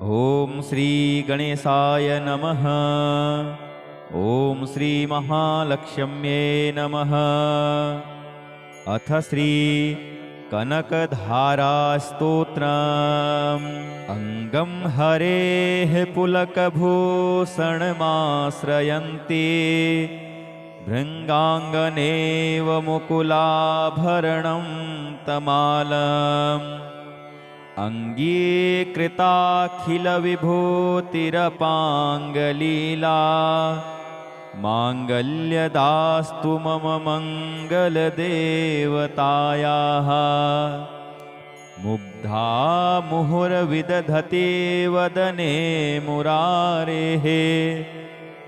ओम श्री गणेशाय नमः। ओम श्री महालक्ष्म्ये नमः। अथ श्री कनकधारास्तोत्रम्। अंगं हरेः पुलकभूषणमाश्रयन्ति भृङ्गाङ्गनेव मुकुलाभरणं तमालम्। अङ्गीकृताखिलविभूतिरपाङ्गलीला माङ्गल्यदास्तु मम मङ्गलदेवतायाः। मुग्धा मुहुर्विदधति वदने मुरारेः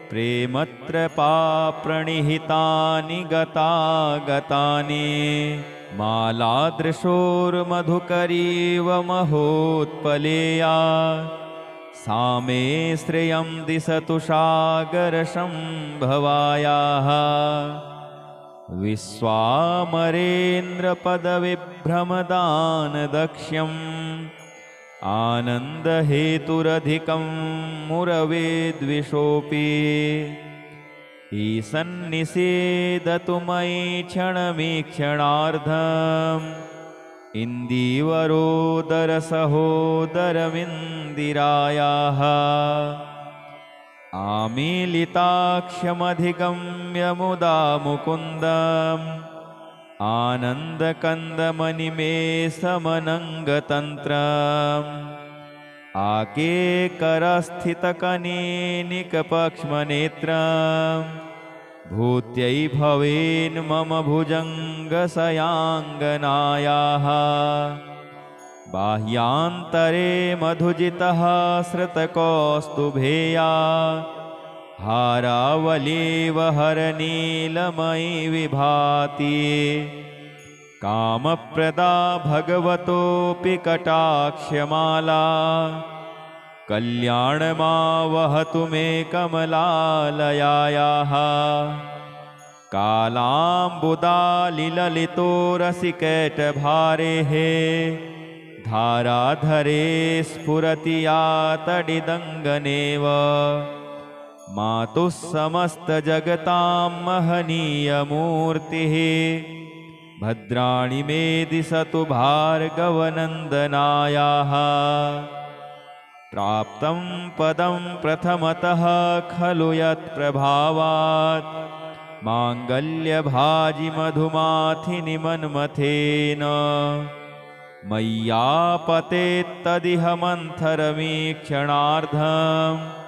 प्रेमत्रपाप्रणिहितानि गतागतानि। मालादृशोर्मधुकरीव महोत्पलेया सा मे श्रियं दिशतु सागरसम्भवायाः। विश्वामरेन्द्रपदविभ्रमदानदक्ष्यम् आनन्दहेतुरधिकं मुरवेद्विषोऽपि। ईसन्निषेदतु मयि क्षणमीक्षणार्धम् इन्दीवरोदरसहोदरमिन्दिरायाः। आमीलिताक्ष्यमधिगम्य मुदा मुकुन्दम् आनन्दकन्दमनिमेषमनङ्गतन्त्रम्। आकेकरस्थितकनीनिकपक्ष्मनेत्रम् भूत्यै भवेन् मम भुजङ्गशयाङ्गनायाः। बाह्यान्तरे मधुजितः श्रुतकौस्तुभेया हारावलीव हरनीलमयि विभाति। कामप्रदा भगवतोऽपि कटाक्षमाला कल्याणमावहतु मे कमलालयायाः। कालाम्बुदालिललितो रसिकैटभारेः धाराधरे स्फुरति या तडिदङ्गनेव। मातुः समस्तजगतां महनीयमूर्तिः भद्राणि मे दिशतु भार्गवनन्दनायाः। प्राप्तं पदं प्रथमतः खलु यत्प्रभावात् माङ्गल्यभाजि मधुमाथिनि मन्मथेन। मय्यापतेत्तदिह मन्थरमीक्षणार्धं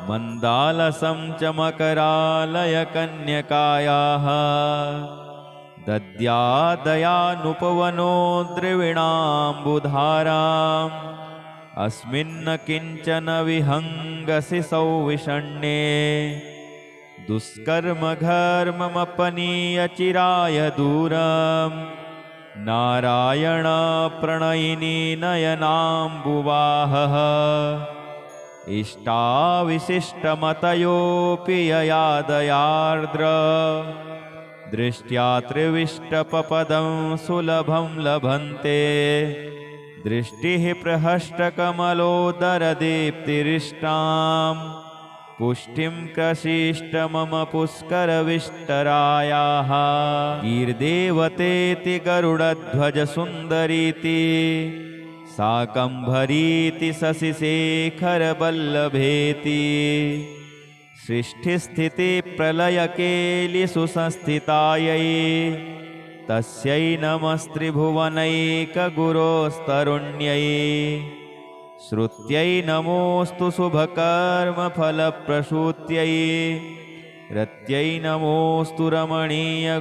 मन्दालसं च मकरालयकन्यकायाः। दद्यादयानुपवनो द्रविणाम्बुधाराम् अस्मिन्न किञ्चन विहङ्गसिसौ विषण्णे। दुष्कर्मघर्ममपनीय चिराय दूरम् नारायणप्रणयिनी नयनाम्बुवाहः। इष्टाविशिष्टमतयोऽपि यया दयार्द्र दृष्ट्या त्रिविष्टपपदं सुलभं लभन्ते। दृष्टिः प्रहष्टकमलोदरदीप्तिरिष्टां पुष्टिं प्रशिष्ट मम पुष्करविष्टरायाः। कीर्देवतेति गरुडध्वजसुन्दरीति शाकम्भरीति शशिशेखरवल्लभेति। सृष्टिस्थितिप्रलयकेलिषु संस्थितायै तस्यै नमस्त्रिभुवनैकगुरोस्तरुण्यै। श्रुत्यै नमोऽस्तु शुभकर्मफलप्रसूत्यै रत्यै नमोऽस्तु रमणीयगुणार्णवायै।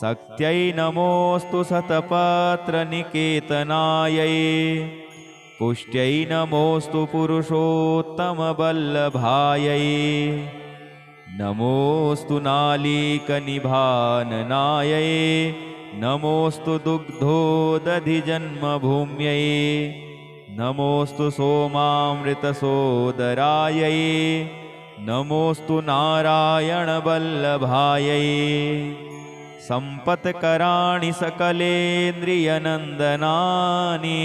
शक्त्यै नमोऽस्तु शतपत्रनिकेतनायै। पुष्ट्यै नमोऽस्तु पुरुषोत्तमवल्लभायै। नमोऽस्तु नालीकनिभाननायै नमोऽस्तु दुग्धोदधिजन्मभूम्यै। नमोऽस्तु सोमामृतसोदरायै नमोऽस्तु नारायणवल्लभायै। सम्पत्कराणि सकलेन्द्रियनन्दनानि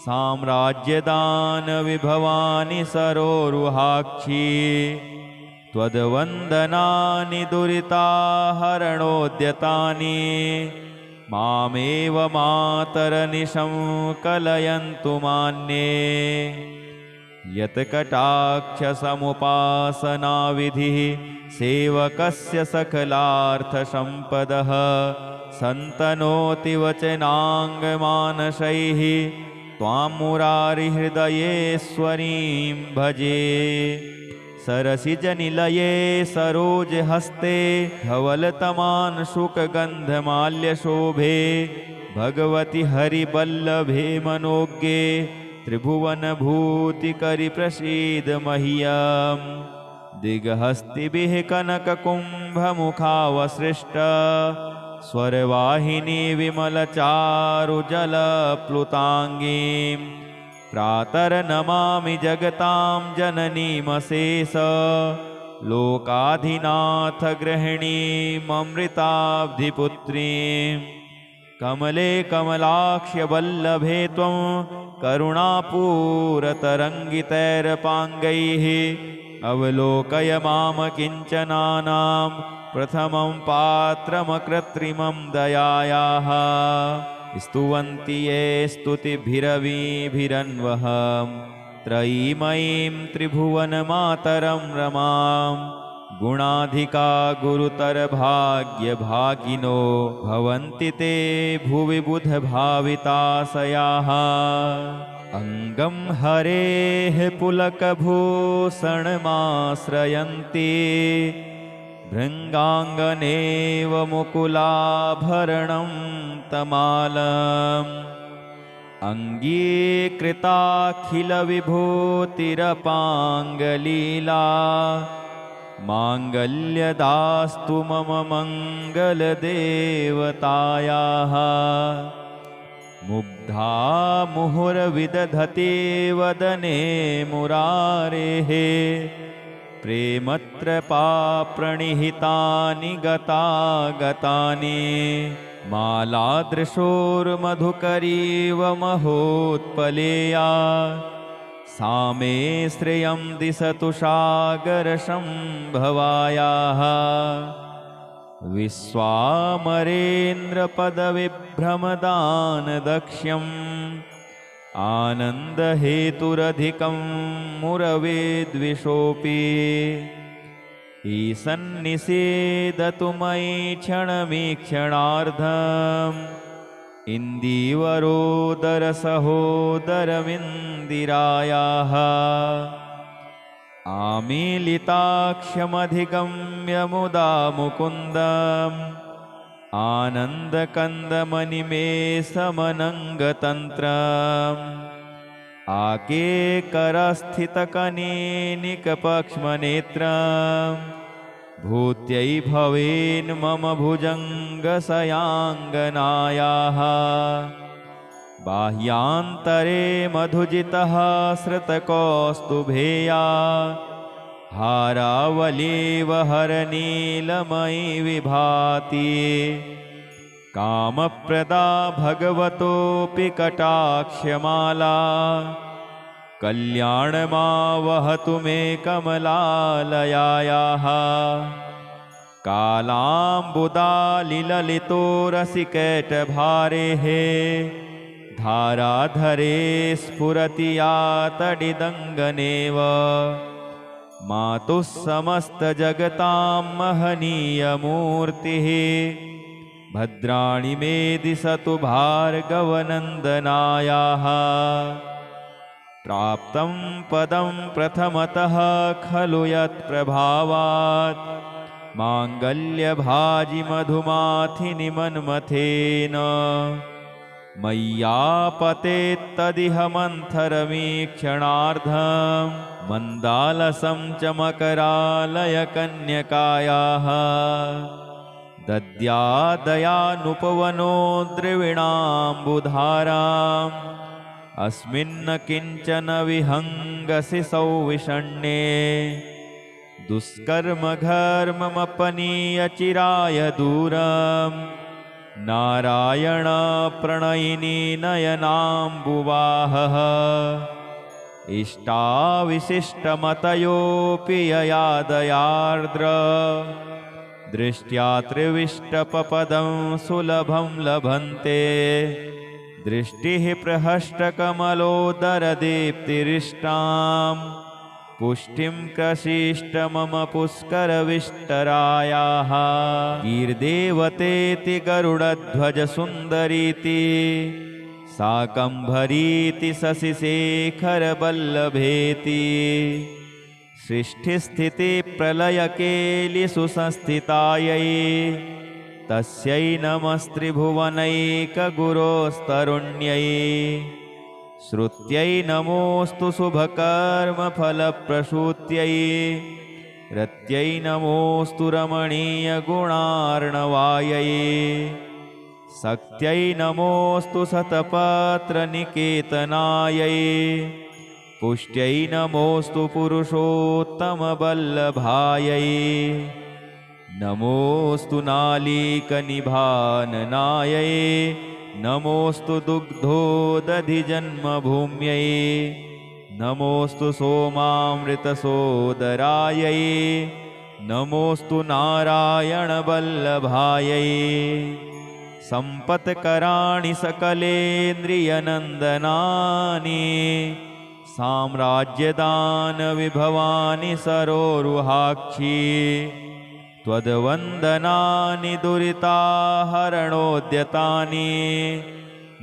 साम्राज्यदानविभवानि सरोरुहाक्षी त्वद्वन्दनानि दुरिताहरणोद्यतानि मामेव मातरनिशं कलयन्तु मान्ये यत्कटाक्षसमुपासनाविधिः सेवकस्य सकलार्थसम्पदः सन्तनोति वचनाङ्गमानसैः त्वां मुरारिहृदयेश्वरीं भजे सरसिजनिलये सरोजहस्ते धवलतमान् शुकगन्धमाल्यशोभे भगवति हरिवल्लभे मनोज्ञे त्रिभुवनभूतिकरि प्रसीद मह्यम् दिग्हस्तिभिः कनककुम्भमुखावसृष्ट स्वरवाहिनी विमलचारुजलप्लुताङ्गीं प्रातर्नमामि जगतां जननीमशेष लोकाधिनाथ गृहिणीममृताब्धिपुत्रीं कमले कमलाक्ष्यवल्लभे त्वं करुणापूरतरङ्गितैरपाङ्गैः अवलोकय माम किञ्चनानां प्रथमं पात्रमकृत्रिमं दयायाः स्तुवन्ति ये स्तुतिभिरवीभिरन्वः त्रयीमयीं त्रिभुवनमातरं रमां गुणाधिका गुरुतरभाग्यभागिनो भवन्ति ते भुवि बुधभाविताशयाः अङ्गं हरेः पुलकभूषणमाश्रयन्ति भृङ्गाङ्गनेव मुकुलाभरणं तमालम् अङ्गीकृताखिलविभूतिरपाङ्गलीला माङ्गल्यदास्तु मम मङ्गलदेवतायाः मुग्धा मुहुर्विदधति वदने मुरारेः प्रेमत्रपाप्रणिहितानि गतागतानि मालादृशोर्मधुकरीव महोत्पलेया सा मे श्रियं दिशतु सागरसम्भवायाः विश्वामरेन्द्रपदविभ्रमदानदक्ष्यम् आनन्दहेतुरधिकं मुरवेद्विषोऽपि ईसन्निषेदतु मयि क्षणमीक्षणार्धम् इन्दीवरोदरसहोदरमिन्दिरायाः आमीलिताक्षमधिगम्य मुदा मुकुन्दम् आनन्दकन्दमनिमेषमनङ्गतन्त्रम् आकेकरस्थितकनीनिकपक्ष्मनेत्रम् भूत्यै भवेन् मम भुजङ्गशयाङ्गनायाः बाह्यान्तरे मधुजितः श्रुतकौस्तुभेया हारावलीव हरनीलमयि विभाति कामप्रदा भगवतोऽपि कटाक्षमाला कल्याणमावहतु मे कमलालयायाः कालाम्बुदालिललितो रसिकैटभारेः धाराधरे स्फुरति या तडिदङ्गनेव मातुः समस्तजगतां महनीयमूर्तिः भद्राणि मे दिशतु भार्गवनन्दनायाः प्राप्तं पदं प्रथमतः खलु यत्प्रभावात् माङ्गल्यभाजिमधुमाथिनि मन्मथेन मय्यापतेत्तदिह मन्थरमीक्षणार्धम् मन्दालसं च मकरालयकन्यकायाः दद्यादयानुपवनो द्रविणाम्बुधाराम् अस्मिन्न किञ्चन विहङ्गसिसौ विषण्णे दुष्कर्मघर्ममपनीय चिराय दूरम् नारायण प्रणयिनी नयनाम्बुवाहः इष्टाविशिष्टमतयोऽपि ययादयार्द्र दृष्ट्या त्रिविष्टपपदं सुलभं लभन्ते दृष्टिः प्रहष्टकमलोदरदीप्तिरिष्टां पुष्टिं प्रशिष्ट मम पुष्करविष्टरायाः गीर्देवतेति गरुडध्वजसुन्दरीति शाकम्भरीति शशिशेखरवल्लभेति सृष्टिस्थितिप्रलयकेलिषु संस्थितायै तस्यै नमस्त्रिभुवनैकगुरोस्तरुण्यै श्रुत्यै नमोऽस्तु शुभकर्मफलप्रसूत्यै रत्यै नमोऽस्तु रमणीयगुणार्णवायै शक्त्यै नमोऽस्तु शतपत्रनिकेतनायै पुष्ट्यै नमोऽस्तु पुरुषोत्तमवल्लभायै नमोऽस्तु नालीकनिभाननायै नमोऽस्तु दुग्धोदधिजन्मभूम्यै नमोऽस्तु सोमामृतसोदरायै नमोऽस्तु नारायणवल्लभायै सम्पत्कराणि सकलेन्द्रियनन्दनानि साम्राज्यदानविभवानि सरोरुहाक्षी त्वद्वन्दनानि दुरिताहरणोद्यतानि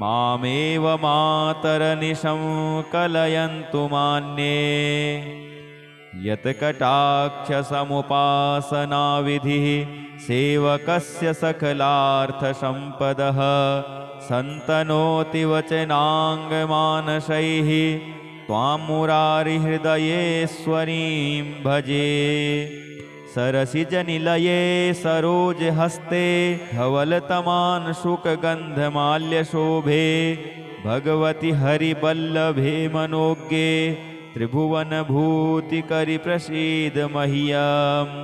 मामेव मातरनिशं कलयन्तु मान्ये यत्कटाक्षसमुपासनाविधिः सेवकस्य सकलार्थसम्पदः सन्तनोति वचनाङ्गमानसैः त्वां मुरारिहृदयेश्वरीं भजे सरसिजनिलये सरोजहस्ते धवलतमान् शुकगन्धमाल्यशोभे भगवति हरिवल्लभे मनोज्ञे त्रिभुवनभूतिकरि प्रसीद मह्यम्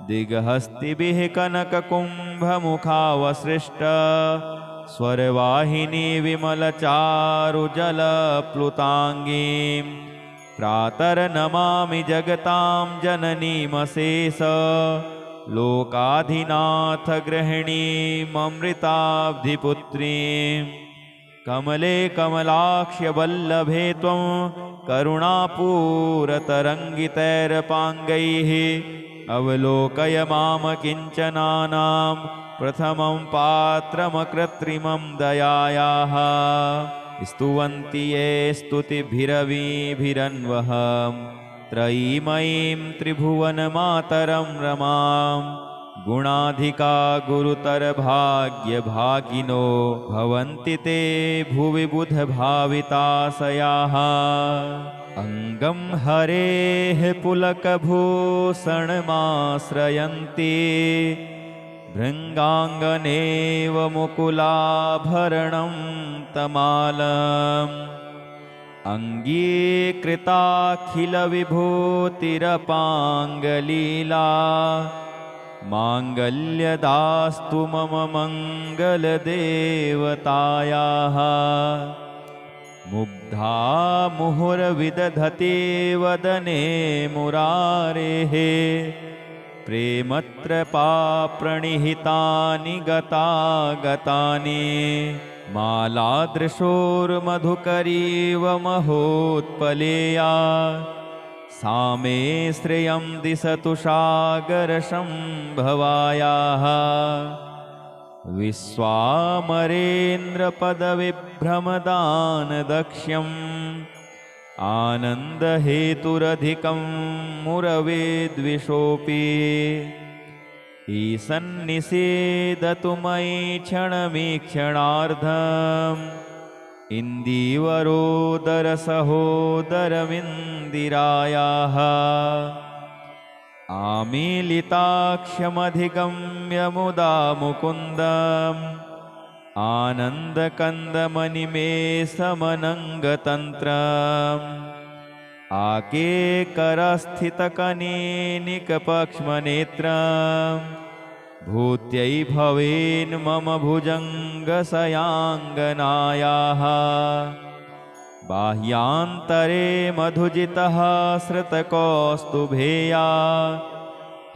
दिग्हस्तिभिः कनककुम्भमुखावसृष्ट स्वरवाहिनी विमलचारुजलप्लुताङ्गीं प्रातर्नमामि जगतां जननीमशेष लोकाधिनाथ गृहिणीममृताब्धिपुत्रीं कमले कमलाक्ष्यवल्लभे त्वं करुणापूरतरङ्गितैरपाङ्गैः अवलोकय माम किञ्चनानां प्रथमं पात्रमकृत्रिमं दयायाः स्तुवन्ति ये स्तुतिभिरवीभिरन्वहं त्रयीमयीं त्रिभुवनमातरं रमां गुणाधिका गुरुतरभाग्यभागिनो भवन्ति ते भुवि बुधभाविताशयाः अङ्गं हरेः पुलकभूषणमाश्रयन्ति भृङ्गाङ्गनेव मुकुलाभरणं तमालम् अङ्गीकृताखिलविभूतिरपाङ्गलीला माङ्गल्यदास्तु मम मङ्गलदेवतायाः मुग्धा मुहुर्विदधति वदने मुरारेः प्रेमत्रपाप्रणिहितानि गतागतानि मालादृशोर्मधुकरीव महोत्पलेया सा मे श्रियं दिशतु सागरसम्भवायाः विश्वामरेन्द्रपदविभ्रमदानदक्ष्यम् आनन्दहेतुरधिकं मुरवेद्विषोऽपि ईशन्निषेदतु मयि क्षणमीक्षणार्धम् इन्दीवरोदरसहोदरमिन्दिरायाः आमीलिताक्ष्यमधिगम्य मुदा मुकुन्दम् आनन्दकन्दमनिमेषमनङ्गतन्त्रम् आकेकरस्थितकनीनिकपक्ष्मनेत्रम् भूत्यै भवेन् मम भुजङ्गसयाङ्गनायाः बाह्यान्तरे मधुजितः श्रुतकौस्तुभेया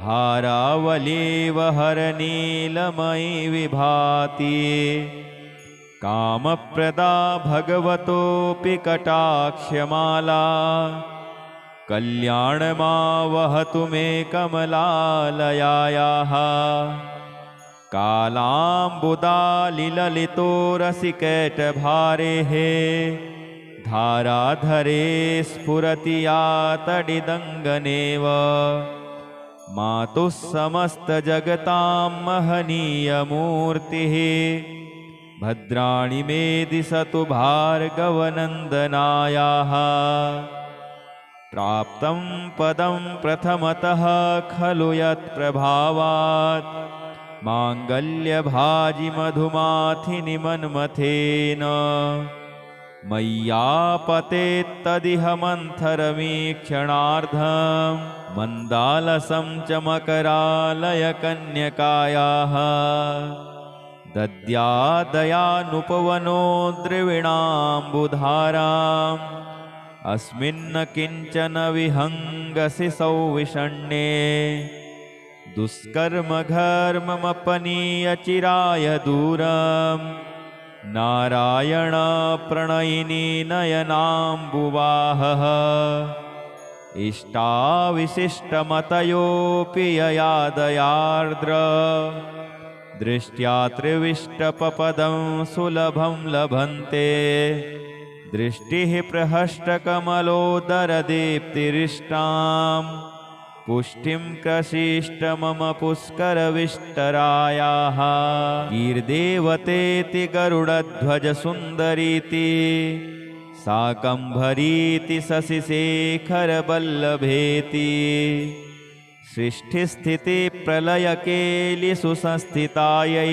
हारावलीव हरनीलमयि विभाति कामप्रदा भगवतोऽपि कटाक्षमाला कल्याणमावहतु मे कमलालयायाः कालाम्बुदालिललितो रसिकैटभारेः धाराधरे स्फुरति या तडिदङ्गनेव मातुः समस्तजगतां महनीयमूर्तिः भद्राणि मे दिशतु भार्गवनन्दनायाः प्राप्तं पदं प्रथमतः खलु यत्प्रभावात् माङ्गल्यभाजि मधुमाथिनि मन्मथेन मय्यापतेत्तदिह मन्थरमीक्षणार्धं मन्दालसं च मकरालयकन्यकायाः दद्यादयानुपवनो द्रविणाम्बुधाराम् अस्मिन्न किञ्चन विहङ्गसि सौविषण्ये दुष्कर्मघर्ममपनीय चिराय दूरम् नारायण प्रणयिनी नयनाम्बुवाहः इष्टाविशिष्टमतयोऽपि ययादयार्द्र दृष्ट्या त्रिविष्टपपदं सुलभं लभन्ते दृष्टिः प्रहष्टकमलोदरदीप्तिरिष्टां पुष्टिं प्रशिष्ट मम पुष्करविष्टरायाः कीर्देवतेति गरुडध्वजसुन्दरीति शाकम्भरीति शशिशेखरवल्लभेति सृष्टिस्थितिप्रलयकेलिषु संस्थितायै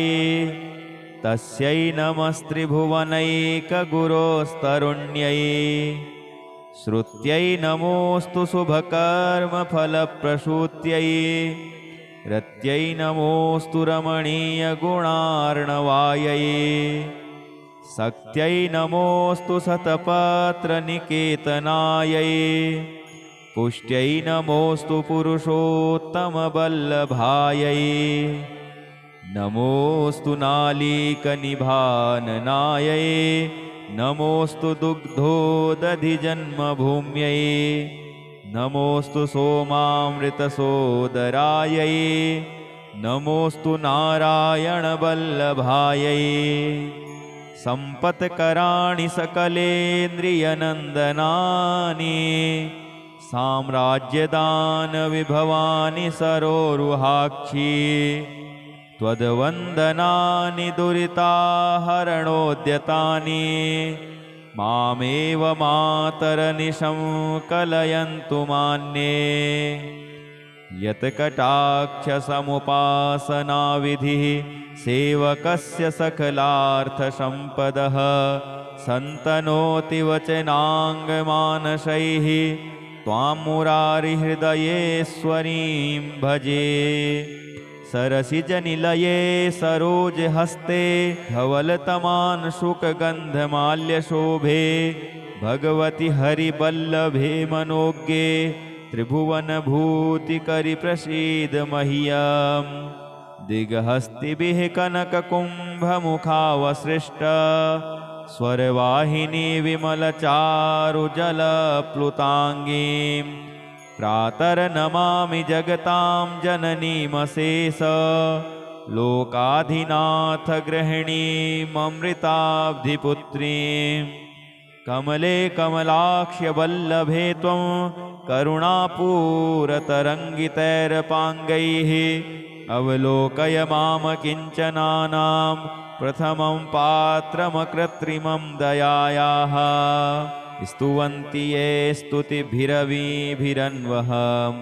तस्यै नमस्त्रिभुवनैकगुरोस्तरुण्यै श्रुत्यै नमोऽस्तु शुभकर्मफलप्रसूत्यै रत्यै नमोऽस्तु रमणीयगुणार्णवायै शक्त्यै नमोऽस्तु शतपत्रनिकेतनायै पुष्ट्यै नमोऽस्तु पुरुषोत्तमवल्लभायै नमोऽस्तु नालीकनिभाननायै नमोऽस्तु दुग्धोदधिजन्मभूम्यै नमोऽस्तु सोमामृतसोदरायै नमोऽस्तु नारायणवल्लभायै सम्पत्कराणि सकलेन्द्रियनन्दनानि साम्राज्यदानविभवानि सरोरुहाक्षी त्वद्वन्दनानि दुरिताहरणोद्यतानि मामेव मातरनिशं कलयन्तु मान्ये यत्कटाक्षसमुपासनाविधिः सेवकस्य सकलार्थसम्पदः सन्तनोति वचनाङ्गमानसैः त्वां मुरारिहृदयेश्वरीं भजे सरसिजनिलये सरोजहस्ते धवलतमान् शुकगन्धमाल्यशोभे भगवति हरिवल्लभे मनोज्ञे त्रिभुवनभूतिकरि प्रसीद मह्यम् दिग्हस्तिभिः कनककुम्भमुखावसृष्ट स्वरवाहिनी विमलचारुजलप्लुताङ्गीं प्रातर्नमामि जगतां जननीमशेष लोकाधिनाथ गृहिणीममृताब्धिपुत्रीं कमले कमलाक्ष्यवल्लभे त्वं करुणापूरतरङ्गितैरपाङ्गैः अवलोकय माम किञ्चनानां प्रथमं पात्रमकृत्रिमं दयायाः स्तुवन्ति ये स्तुतिभिरवीभिरन्वहं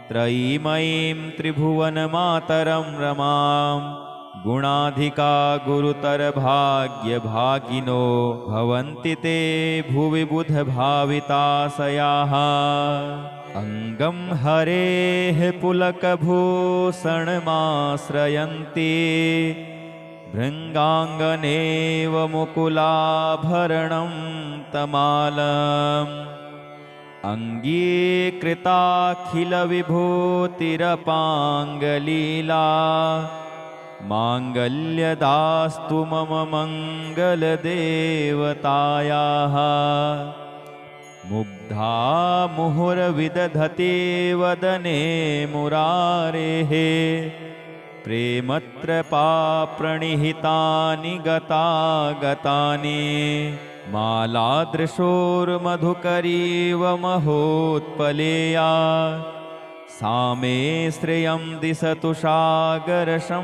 त्रयीमयीं त्रिभुवनमातरं रमां गुणाधिका गुरुतरभाग्यभागिनो भवन्ति ते भुवि बुधभाविताशयाः अङ्गं हरेः पुलकभूषणमाश्रयन्ति भृङ्गाङ्गनेव मुकुलाभरणं तमालम् अङ्गीकृताखिलविभूतिरपाङ्गलीला माङ्गल्यदास्तु मम मङ्गलदेवतायाः मुग्धा मुहुर्विदधति वदने मुरारेः प्रेमत्रपाप्रणिहितानि गतागतानि मालादृशोर्मधुकरीव महोत्पलेया सा मे श्रियं दिशतु सागरसम्भवायाः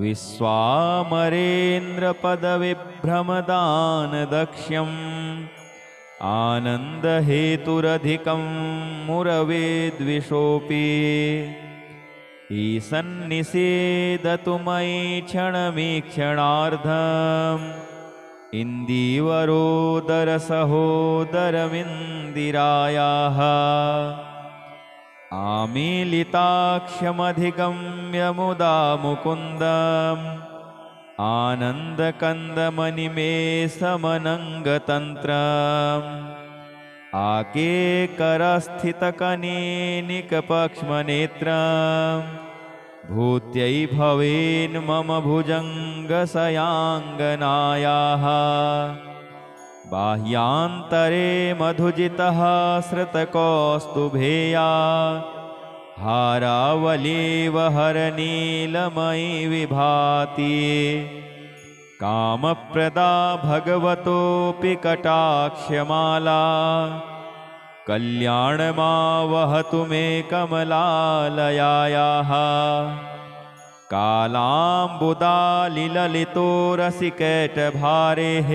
विश्वामरेन्द्रपदविभ्रमदानदक्ष्यम् आनन्दहेतुरधिकं मुरवेद्विषोऽपि ईसन्निषेदतु मयि क्षणमीक्षणार्धम् इन्दीवरोदरसहोदरमिन्दिरायाः आमीलिताक्ष्यमधिगम्य मुदा मुकुन्दम् आनन्दकन्दमनिमेषमनङ्गतन्त्रम् आकेकरस्थितकनीनिकपक्ष्मनेत्रम् भूत्यै भवेन् मम भुजङ्गशयाङ्गनायाः बाह्यान्तरे मधुजितः श्रुतकौस्तुभेया हारावलीव हरनीलमयि विभाति कामप्रदा भगवतोऽपि कटाक्षमाला कल्याणमावहतु मे कमलालयायाः कालाम्बुदालिललितो रसिकैटभारेः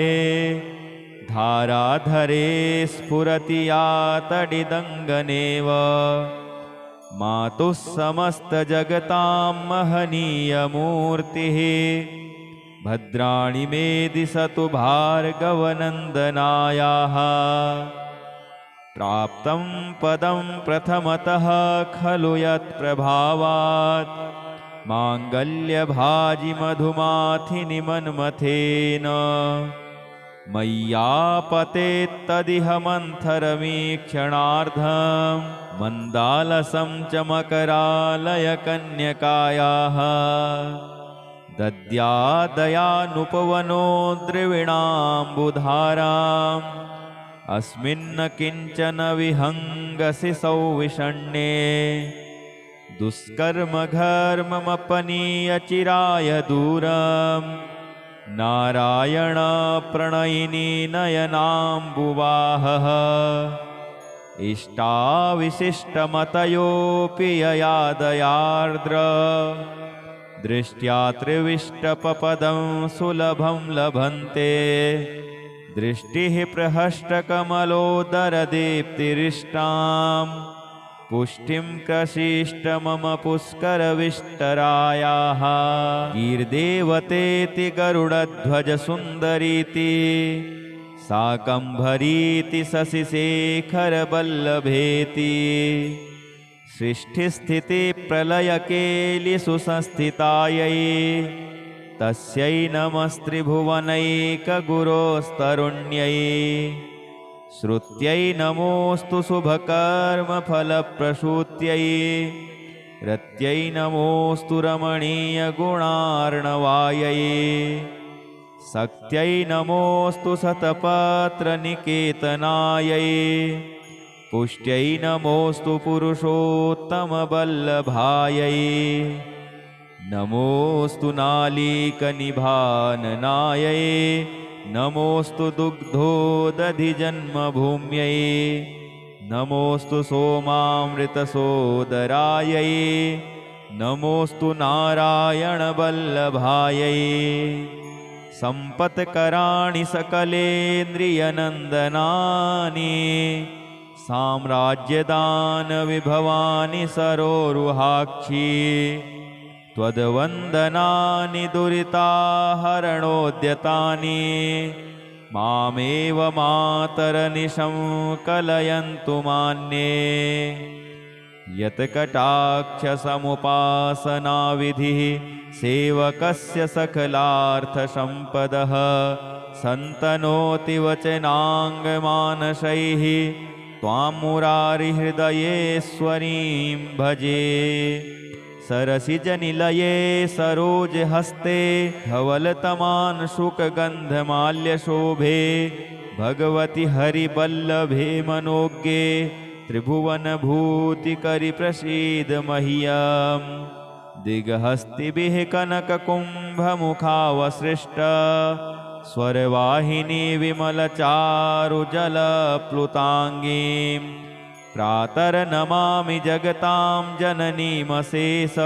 धाराधरे स्फुरति या तडिदङ्गनेव मातुः समस्तजगतां महनीयमूर्तिः भद्राणि मे दिशतु भार्गवनन्दनायाः प्राप्तं पदं प्रथमतः खलु यत्प्रभावात् माङ्गल्यभाजिमधुमाथिनि मन्मथेन मय्यापतेत्तदिह मन्थरमीक्षणार्धं मन्दालसं च मकरालयकन्यकायाः दद्यादयानुपवनो द्रविणाम्बुधाराम् अस्मिन्न किञ्चन विहङ्गसि सौविषण्ये दुष्कर्मघर्ममपनीय चिराय दूरम् नारायणप्रणयिनी नयनाम्बुवाहः इष्टाविशिष्टमतयोऽपि ययादयार्द्र दृष्ट्या त्रिविष्टपपदं सुलभं लभन्ते दृष्टिः प्रहष्टकमलोदरदीप्तिरिष्टां पुष्टिं प्रशिष्ट मम पुष्करविष्टरायाः गीर्देवतेति गरुडध्वजसुन्दरीति शाकम्भरीति शशिशेखरवल्लभेति सृष्टिस्थितिप्रलयकेलिषु संस्थितायै तस्यै नमस्त्रिभुवनैकगुरोस्तरुण्यै श्रुत्यै नमोऽस्तु शुभकर्मफलप्रसूत्यै रत्यै नमोऽस्तु रमणीयगुणार्णवायै शक्त्यै नमोऽस्तु शतपत्रनिकेतनायै पुष्ट्यै नमोऽस्तु पुरुषोत्तमवल्लभायै नमोऽस्तु नालीकनिभाननायै नमोऽस्तु दुग्धोदधिजन्मभूम्यै नमोऽस्तु सोमामृतसोदरायै नमोऽस्तु नारायणवल्लभायै सम्पत्कराणि सकलेन्द्रियनन्दनानि साम्राज्यदानविभवानि सरोरुहाक्षी त्वद्वन्दनानि दुरिताहरणोद्यतानि मामेव मातरनिशं कलयन्तु मान्ये यत्कटाक्षसमुपासनाविधिः सेवकस्य सकलार्थसम्पदः सन्तनोति वचनाङ्गमानसैः त्वां मुरारिहृदयेश्वरीं भजे। सरसिजनिलये सरोजहस्ते धवलतमान् शुकगन्धमाल्यशोभे भगवति हरिवल्लभे मनोज्ञे त्रिभुवनभूतिकरि प्रसीद मह्यम्। दिग्हस्तिभिः कनककुम्भमुखावसृष्ट स्वरवाहिनी विमलचारुजलप्लुताङ्गीं प्रातर्नमामि जगतां जननीमशेष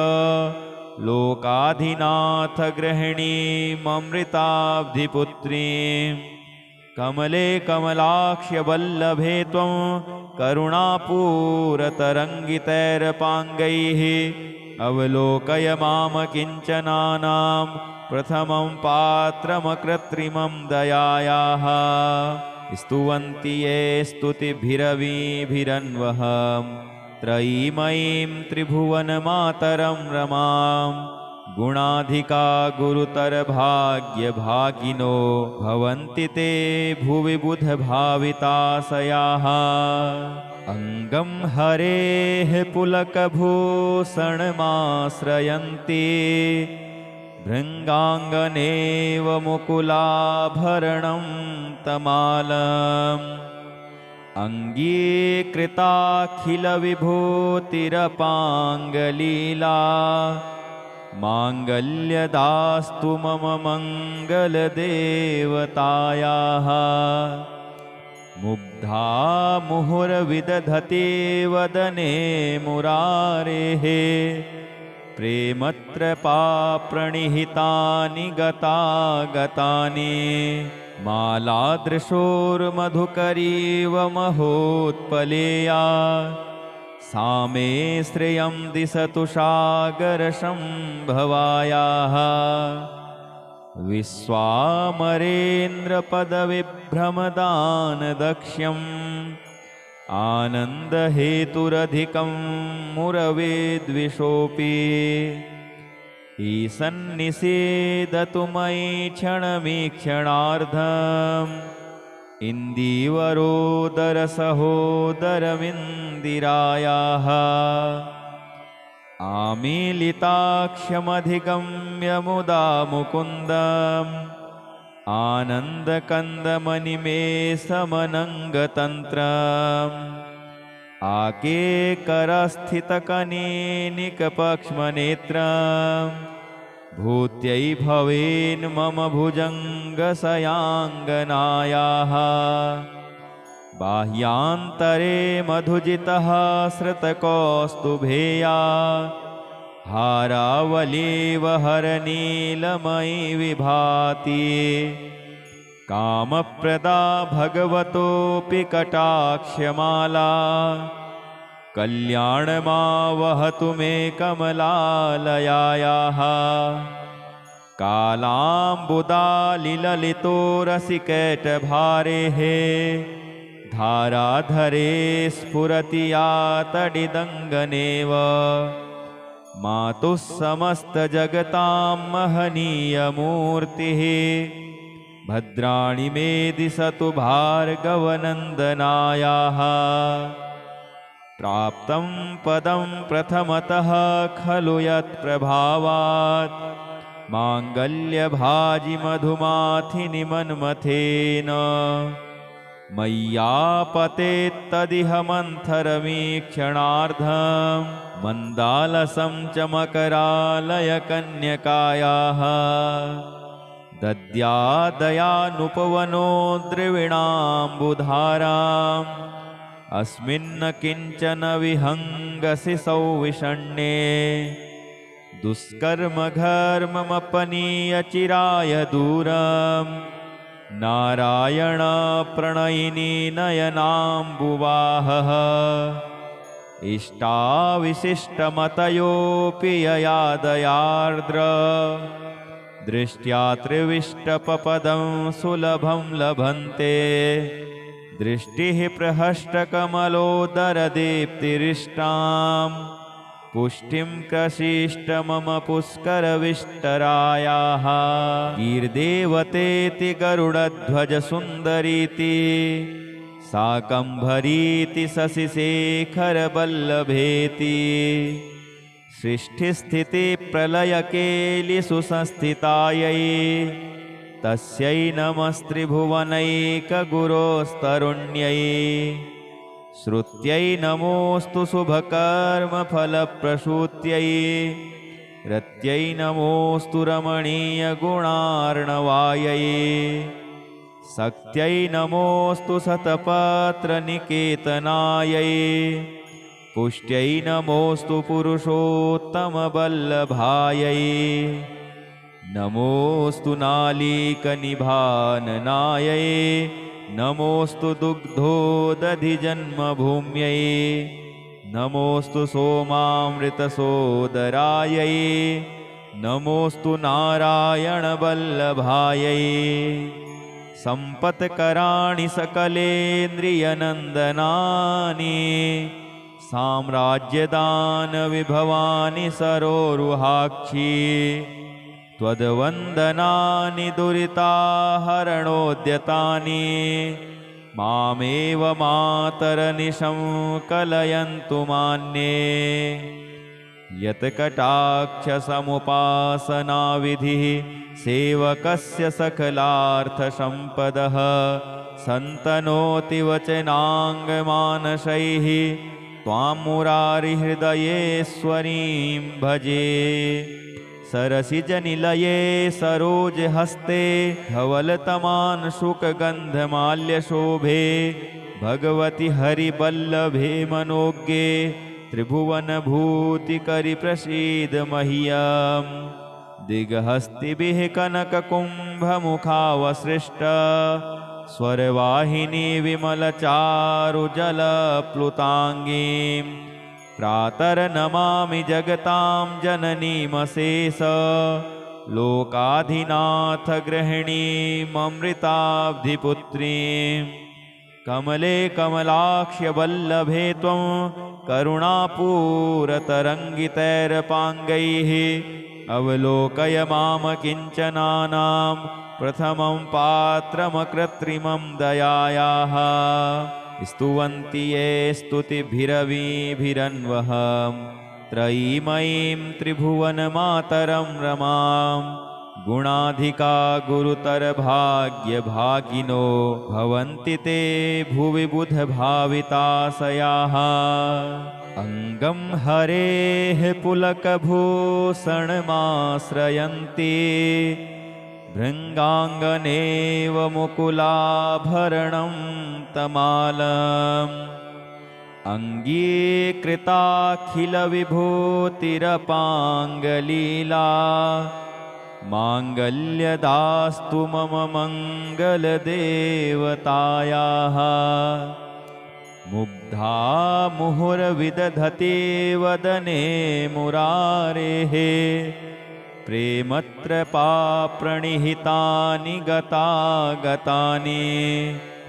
लोकाधिनाथ गृहिणीममृताब्धिपुत्रीं। कमले कमलाक्ष्यवल्लभे त्वं करुणापूरतरङ्गितैरपाङ्गैः अवलोकय माम किञ्चनानां प्रथमं पात्रमकृत्रिमं दयायाः। स्तुवन्ति ये स्तुतिभिरवीभिरन्वः त्रयीमयीं त्रिभुवनमातरं रमां। गुणाधिका गुरुतरभाग्यभागिनो भवन्ति ते भुवि बुधभाविताशयाः। अङ्गं हरेः पुलकभूषणमाश्रयन्ति भृङ्गाङ्गनेव मुकुलाभरणं तमालम्। अङ्गीकृताखिलविभूतिरपाङ्गलीला माङ्गल्यदास्तु मम मङ्गलदेवतायाः। मुग्धा मुहुर्विदधति वदने मुरारेः प्रेमत्रपाप्रणिहितानि गतागतानि। मालादृशोर्मधुकरीव महोत्पलेया सा मे श्रियं दिशतु सागरसम्भवायाः। विश्वामरेन्द्रपदविभ्रमदानदक्ष्यम् आनन्दहेतुरधिकं मुरवेद्विषोऽपि। ईसन्निषेदतु मयि क्षणमीक्षणार्धम् इन्दीवरोदरसहोदरमिन्दिरायाः। आमीलिताक्ष्यमधिगम्य मुदा मुकुन्दम् आनन्दकन्दमनिमेषमनङ्गतन्त्रम्। आकेकरस्थितकनीनिकपक्ष्मनेत्रम् भूत्यै भवेन् मम भुजङ्गशयाङ्गनायाः। बाह्यान्तरे मधुजितः श्रुतकौस्तुभेया हारावलीव हरनीलमयि विभाति। कामप्रदा भगवतोऽपि कटाक्षमाला कल्याणमावहतु मे कमलालयायाः। कालाम्बुदालिललितो रसिकैटभारेः धाराधरे स्फुरति या तडिदङ्गनेव। मातुः समस्तजगतां महनीयमूर्तिः भद्राणि मे दिशतु भार्गवनन्दनायाः। प्राप्तं पदं प्रथमतः खलु यत्प्रभावात् माङ्गल्यभाजि मधुमाथिनि मन्मथेन। मय्यापतेत्तदिह मन्थरमीक्षणार्धं मन्दालसं च मकरालयकन्यकायाः। दद्यादयानुपवनो द्रविणाम्बुधाराम् अस्मिन्न किञ्चन विहङ्गसिसौ विषण्णे। दुष्कर्मघर्ममपनीय चिराय दूरम् नारायणप्रणयिनी नयनाम्बुवाहः। इष्टाविशिष्टमतयोऽपि यया दयार्द्र दृष्ट्या त्रिविष्टपपदं सुलभं लभन्ते दृष्टिः प्रहष्टकमलोदरदीप्तिरिष्टां पुष्टिं प्रशिष्ट मम पुष्करविष्टरायाः गीर्देवतेति गरुडध्वजसुन्दरीति शाकम्भरीति शशिशेखरवल्लभेति सृष्टिस्थितिप्रलयकेलिषु संस्थितायै तस्यै नमस्त्रिभुवनैकगुरोस्तरुण्यै श्रुत्यै नमोऽस्तु शुभकर्मफलप्रसूत्यै रत्यै नमोऽस्तु रमणीयगुणार्णवायै शक्त्यै नमोऽस्तु शतपत्रनिकेतनायै पुष्ट्यै नमोऽस्तु पुरुषोत्तमवल्लभायै नमोऽस्तु नालीकनिभाननायै नमोऽस्तु दुग्धोदधिजन्मभूम्यै नमोऽस्तु सोमामृतसोदरायै नमोऽस्तु नारायणवल्लभायै सम्पत्कराणि सकलेन्द्रियनन्दनानि साम्राज्यदानविभवानि सरोरुहाक्षी त्वद्वन्दनानि दुरिताहरणोद्यतानि मामेव मातरनिशं कलयन्तु मान्ये यत्कटाक्षसमुपासनाविधिः सेवकस्य सकलार्थसम्पदः सन्तनोति वचनाङ्गमानसैः त्वां मुरारिहृदयेश्वरीं भजे सरसिजनिलये सरोजहस्ते धवलतमान् शुकगन्धमाल्यशोभे भगवति हरिवल्लभे मनोज्ञे त्रिभुवनभूतिकरि प्रसीद मह्यम् दिग्हस्तिभिः कनककुम्भमुखावसृष्ट स्वरवाहिनी विमलचारुजलप्लुताङ्गीं प्रातर्नमामि जगतां जननीमशेष लोकाधिनाथ गृहिणीममृताब्धिपुत्रीं कमले कमलाक्ष्यवल्लभे त्वं करुणापूरतरङ्गितैरपाङ्गैः अवलोकय माम किञ्चनानां प्रथमं पात्रमकृत्रिमं दयायाः स्तुवन्ति ये स्तुतिभिरवीभिरन्वहं त्रयीमयीं त्रिभुवनमातरं रमां गुणाधिका गुरुतरभाग्यभागिनो भवन्ति ते भुवि बुधभाविताशयाः अङ्गं हरेः पुलकभूषणमाश्रयन्ति भृङ्गाङ्गनेव मुकुलाभरणं तमालम् अङ्गीकृताखिलविभूतिरपाङ्गलीला माङ्गल्यदास्तु मम मङ्गलदेवतायाः मुग्धा मुहुर्विदधति वदने मुरारेः प्रेमत्रपाप्रणिहितानि गतागतानि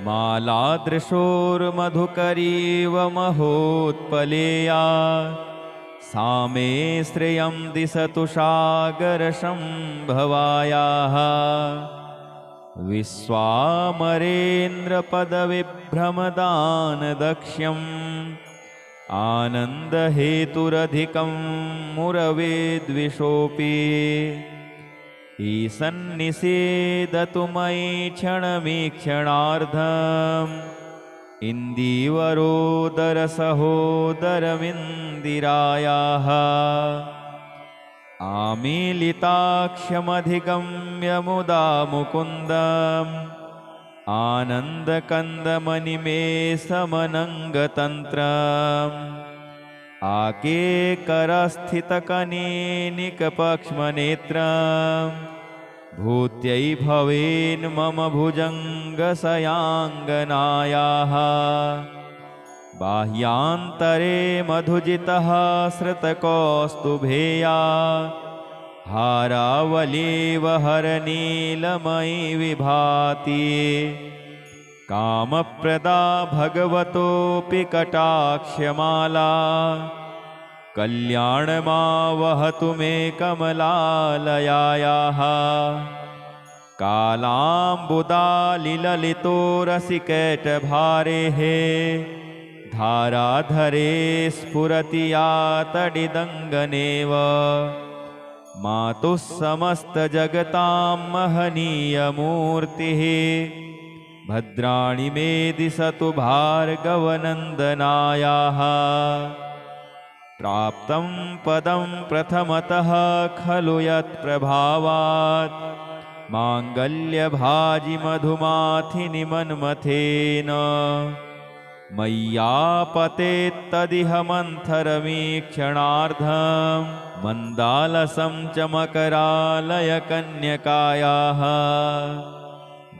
मालादृशोर्मधुकरीव महोत्पलेया सा मे श्रियं दिशतु सागरसम्भवायाः विश्वामरेन्द्रपदविभ्रमदानदक्ष्यम् आनन्दहेतुरधिकं मुरवेद्विषोऽपि ईसन्निषेदतु मयि क्षणमीक्षणार्धम् इन्दीवरोदरसहोदरमिन्दिरायाः आमीलिताक्ष्यमधिगम्य मुदा मुकुन्दम् आनन्दकन्दमनिमेषमनङ्गतन्त्रम् आकेकरस्थितकनीनिकपक्ष्मनेत्रम् भूत्यै भवेन् मम भुजङ्गशयाङ्गनायाः बाह्यान्तरे मधुजितः श्रुतकौस्तुभेया हारावलीव हरनीलमयि विभाति कामप्रदा भगवतोऽपि कटाक्षमाला कल्याणमावहतु मे कमलालयायाः कालाम्बुदालिललितो रसिकैटभारेः धाराधरे स्फुरति या तडिदङ्गनेव मातुः समस्तजगतां महनीयमूर्तिः भद्राणि मे दिशतु भार्गवनन्दनायाः प्राप्तं पदं प्रथमतः खलु यत्प्रभावात् माङ्गल्यभाजि मधुमाथिनि मन्मथेन मय्यापतेत्तदिह मन्थरमीक्षणार्धं मन्दालसं च मकरालयकन्यकायाः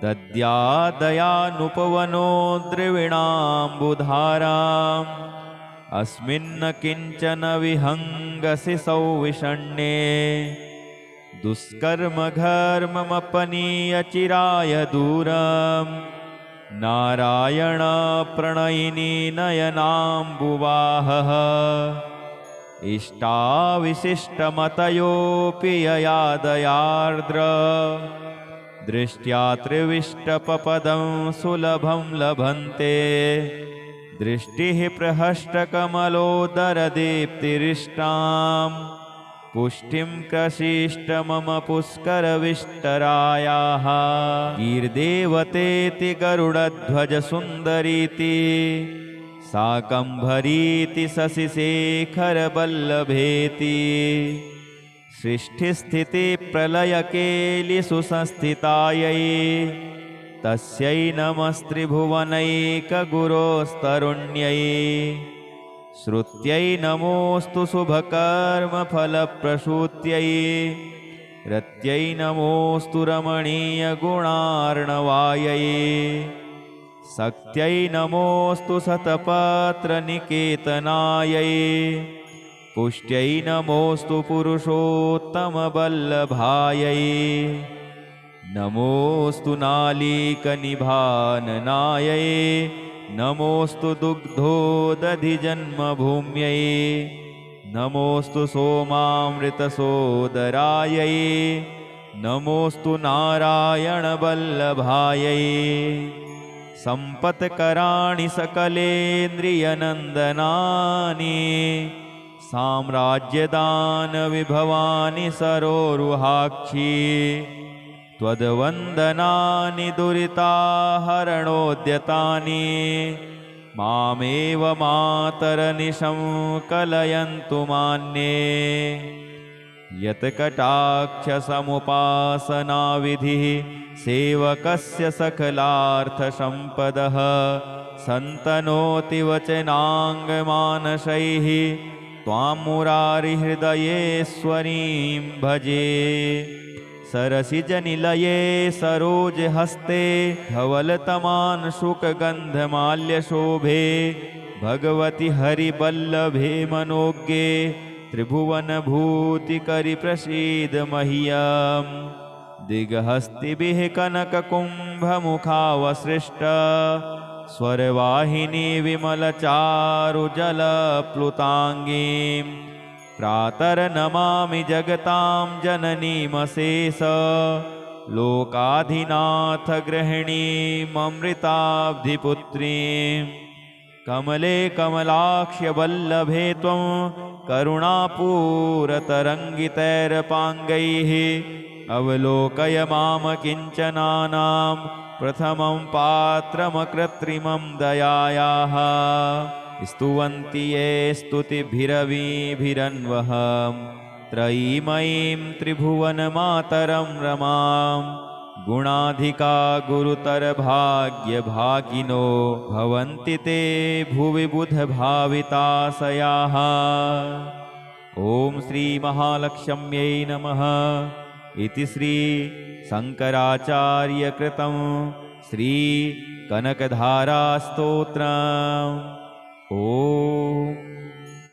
दद्यादयानुपवनो द्रविणाम्बुधाराम् अस्मिन्न किञ्चन विहङ्गसि सौविषण्ये दुष्कर्मघर्ममपनीय चिराय दूरम् नारायण प्रणयिनी नयनाम्बुवाहः इष्टाविशिष्टमतयोऽपि ययादयार्द्र दृष्ट्या त्रिविष्टपपदं सुलभं लभन्ते दृष्टिः प्रहष्टकमलोदरदीप्तिरिष्टां पुष्टिं प्रशिष्ट मम पुष्करविष्टरायाः कीर्देवतेति गरुडध्वजसुन्दरीति शाकम्भरीति शशिशेखरवल्लभेति सृष्टिस्थितिप्रलयकेलिषु संस्थितायै तस्यै नमस्त्रिभुवनैकगुरोस्तरुण्यै श्रुत्यै नमोऽस्तु शुभकर्मफलप्रसूत्यै रत्यै नमोऽस्तु रमणीयगुणार्णवायै शक्त्यै नमोऽस्तु शतपत्रनिकेतनायै पुष्ट्यै नमोऽस्तु पुरुषोत्तमवल्लभायै नमोऽस्तु नालीकनिभाननायै नमोऽस्तु दुग्धोदधिजन्मभूम्यै नमोऽस्तु सोमामृतसोदरायै नमोऽस्तु नारायणवल्लभायै सम्पत्कराणि सकलेन्द्रियनन्दनानि साम्राज्यदानविभवानि सरोरुहाक्षी त्वद्वन्दनानि दुरिताहरणोद्यतानि मामेव मातरनिशं कलयन्तु मान्ये यत्कटाक्षसमुपासनाविधिः सेवकस्य सकलार्थसम्पदः सन्तनोति वचनाङ्गमानसैः त्वां मुरारिहृदयेश्वरीं भजे सरसिजनिलये सरोजहस्ते धवलतमांशुकगन्धमाल्यशोभे भगवति हरिवल्लभे मनोज्ञे त्रिभुवनभूतिकरि प्रसीद मह्यम् दिग्हस्तिभिः कनककुम्भमुखावसृष्ट स्वरवाहिनी विमलचारुजलप्लुताङ्गीम् प्रातर्नमामि जगतां जननीमशेष लोकाधिनाथ गृहिणीममृताब्धिपुत्रीं कमले कमलाक्ष्यवल्लभे त्वं करुणापूरतरङ्गितैरपाङ्गैः अवलोकय माम किञ्चनानां प्रथमं पात्रमकृत्रिमं दयायाः स्तुवन्ति ये स्तुतिभिरवीभिरन्वहं त्रयीमयीं त्रिभुवनमातरं रमां गुणाधिका गुरुतरभाग्यभागिनो भवन्ति ते भुवि बुधभाविताशयाः। ॐ श्रीमहालक्ष्म्यै नमः इति श्री शङ्कराचार्यकृतं श्री कनकधारास्तोत्रम्। ॐ